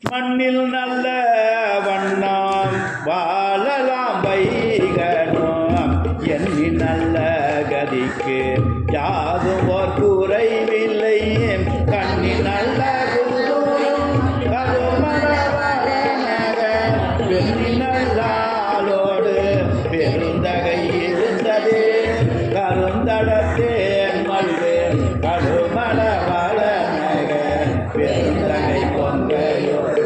மண்ணில் நல்ல வண்ணம் வாழலாம் வைகணும் எண்ணி நல்ல கதிக்கு யாதும் ஓர் குறைவில்லை கண்ணி நல்ல நல்லாளோடு பெருந்தகை இருந்ததே கருந்தடத்தேன் மல்வே கடுமல வளநக பெருந்தகை பொங்கையோடு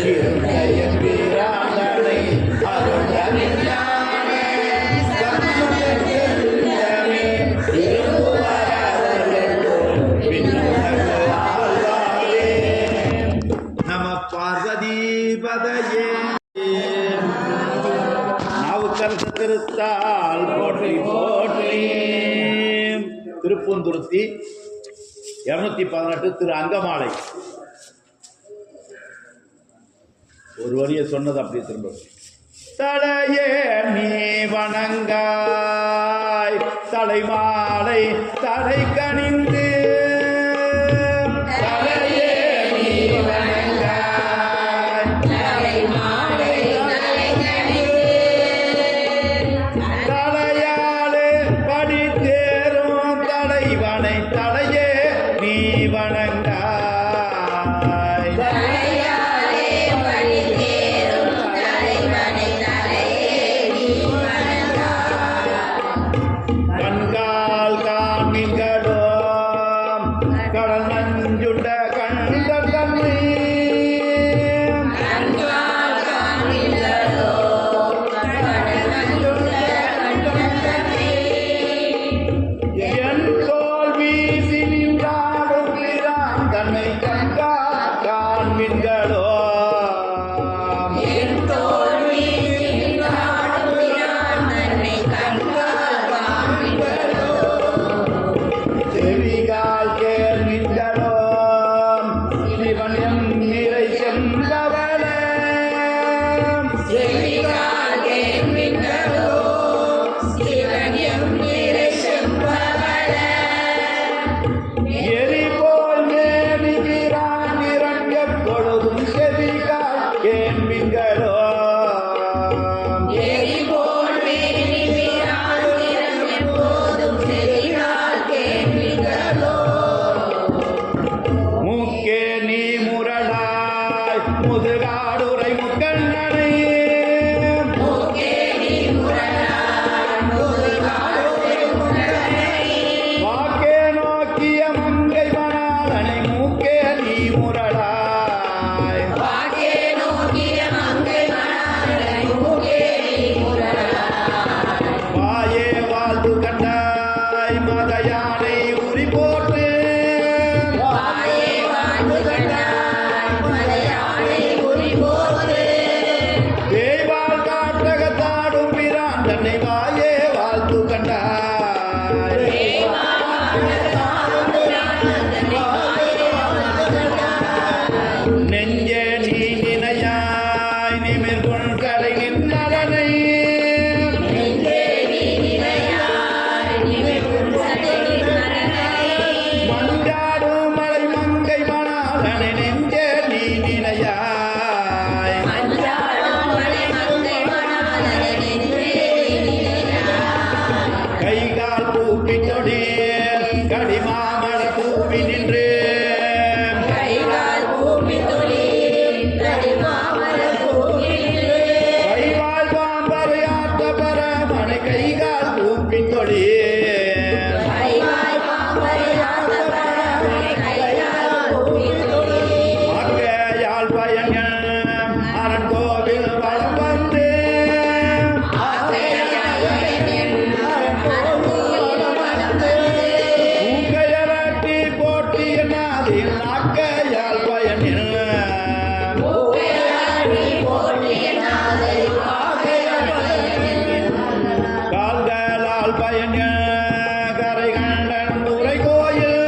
இருந்தையும் வீராங்கனை நம பார்வதி பதையே நாவுக்கரசு திருத்தால் போற்றி போற்றி. திருப்பூந்துருத்தி 218 திரு அங்கமாலை ஒரு வரியை சொன்னது அப்படியே திரும்ப. தலையே நீ வணங்காய் தலைமாலை தலை கணிந்து தலையே நீ வணங்காய் தலைமாலை தலையாலே படி தேரும் தலைவனை தலையே நீ வணங்காய் கண்கால் காண்மின்களோம் கடல் நஞ்சுண்ட கண்ட தன்மை என் தோல் வீசி நின்றாடும் பிரான் தன்னை கண்கால் காண்மின்களோ செவிகால் கேள்விகளோம் சிவன் எம் நிறை சென்றவள எரி போல் மேவிகிறான் இறங்க பொழுதும் செவிகால் கேள்விகளோ மூக்கே நீ முரளாய் முதுகாடுரை முக்கண்ணனை வாக்கே நோக்கிய மங்கை மணாளனை மூக்கே நீ முரளாய் வாயே வாழ்ந்து கண்டாய் மதையானை உரி போட்டு தேய்வாள் காட்டகத்தாடும் பிரான் தன்னை வாயே வாழ்த்து கண்டாய் நெஞ்சே நீ நினையாய் நிமிர்குள் கலையின் நலனை மஞ்சாடும் மலை மங்கை மணாளனை நெஞ்சே நீ நினையாய் கைகால் பூப்பி தொடில் கடிமாமண பூவி நின்று கைவாள் பாம்பரையாட்ட பரமனை கைகால் பூப்பி தொடில் ஆக்கையால் பயன் அரண் கோவில் வளம் வந்து ஊக்கையராட்டி போட்டிய நாதில் ஆக்கையால் பயனில் கால்களால் பயன் கரை கண்டன் துறை கோயில்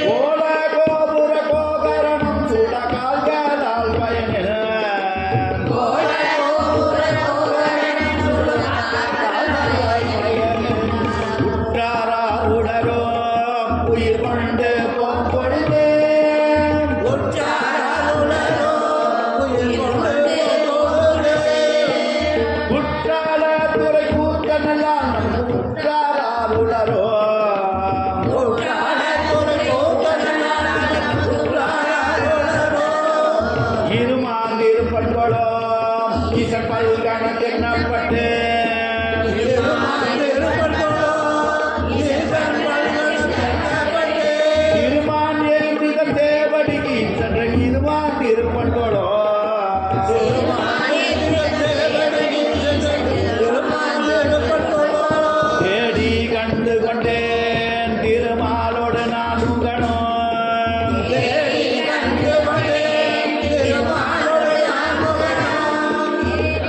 கோல கோபுர கோகரணம் சுட கால்களால் பயனில் முற்றாருளரோ இருமாந்திரு பண்களோ ஈசன் பல்கண தென்னப்பட்டு திருப்பண்களோ தேடி கண்டு கொண்டேன் திருமாலோடு நான் உங்கனோ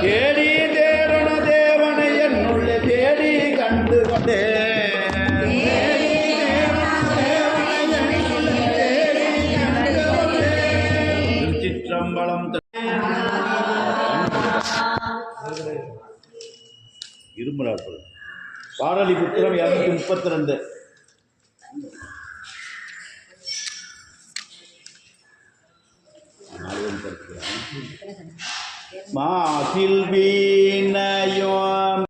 தேடி தேரண தேவனை என்னுள்ள தேடி கண்டு கொண்டேன் சிற்றம்பலம் இருமலாற்பது பாடலிபுத்திரம் 232 மாசில் வீணையோம்